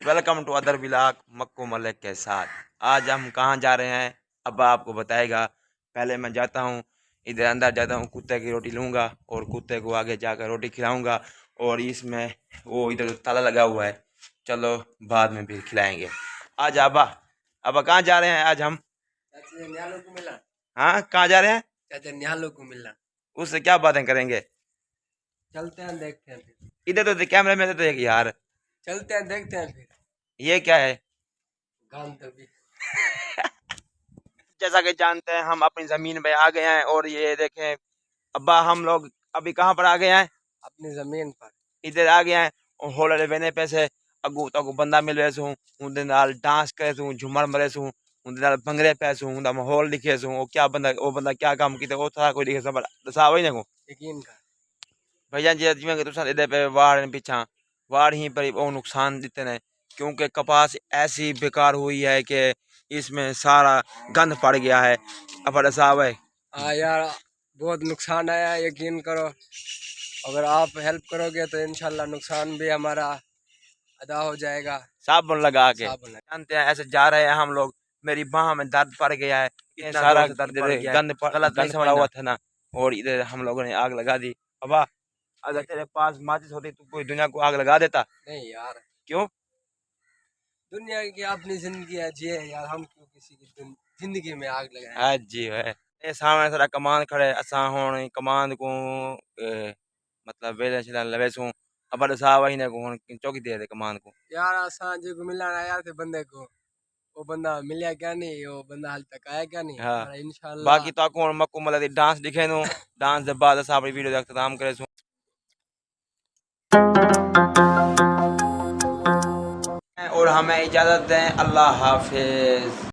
Welcome to other vlog Makku Malik के साथ। आज हम कहाँ जा रहे हैं अब आपको बताएगा। पहले मैं जाता हूँ इधर अंदर जाता हूँ, कुत्ते की रोटी लूँगा और कुत्ते को आगे जाकर रोटी खिलाऊँगा। और इसमें वो इधर ताला लगा हुआ है, चलो बाद में भी खिलाएंगे। आज अब्बा अब्बा कहाँ जा रहे हैं आज हम? न्यालो को मिला। हाँ, कहाँ जा रहे हैं? चाचा न्यालो को मिलना। उससे क्या बातें करेंगे? चलते हैं, देखते हैं फिर। इधर तो कैमरे में तो देख यार। चलते हैं, देखते हैं फिर। ये क्या है? काम तो भी जैसा कि जानते हैं हम अपनी जमीन पे आ गए हैं और ये देखें अब्बा, हम लोग अभी कहाँ पर आ गए हैं? अपनी जमीन पर इधर आ गए हैं और होले बने पैसे अगू तगू बंदा मिले सू उनके नाल डांस करे सू, झूमर मरे सू, उनके नाल भंगरे पे सू, उनका माहौल दिखे सू। वो बंदा क्या काम कीते वो था कोई दिखे सब दसा वही ना को यकीन कर। भैया जी जिवें कि तुसा इधर पे वाड़ पीछा वाड़ ही पर वो नुकसान दिते ने, क्योंकि कपास ऐसी बेकार हुई है कि इसमें सारा गंद पड़ गया है। अब साहब है हाँ यार, बहुत नुकसान आया, यकीन करो। अगर आप हेल्प करोगे तो इंशाल्लाह नुकसान भी हमारा अदा हो जाएगा। साबुन लगा के साहब बोला। जानते हैं ऐसे जा रहे हैं हम लोग। मेरी बाह में दर्द पड़ गया है, इतना सारा दर्द पड़ गया, गलत पड़ा हुआ था ना, और इधर हम लोगों ने आग लगा दी। अब अगर तेरे पास माचिस होती तो कोई दुनिया को आग लगा देता? नहीं यार, क्यों? दुनिया की अपनी जिंदगी है, जिए यार, हम क्यों किसी की जिंदगी में आग लगाएं। हाँ जी है। ये सामने सारा कमान खड़े असा हुण कमान को मतलब वेले छिला लवेसू। अब साहब ही ने को हुण चौकी दे कमान को यार असा जो मिलना आया थे बंदे को, वो बंदा मिला क्या नहीं, वो बंदा हाल तक आया क्या नहीं। हाँ। और इंशाल्लाह बाकी तो आपको मक्कू मतलब डांस दिखे नु, डांस के बाद असा अपनी वीडियो का इख्तिताम करे सू। और हमें इजाजत दें, अल्लाह हाफिज।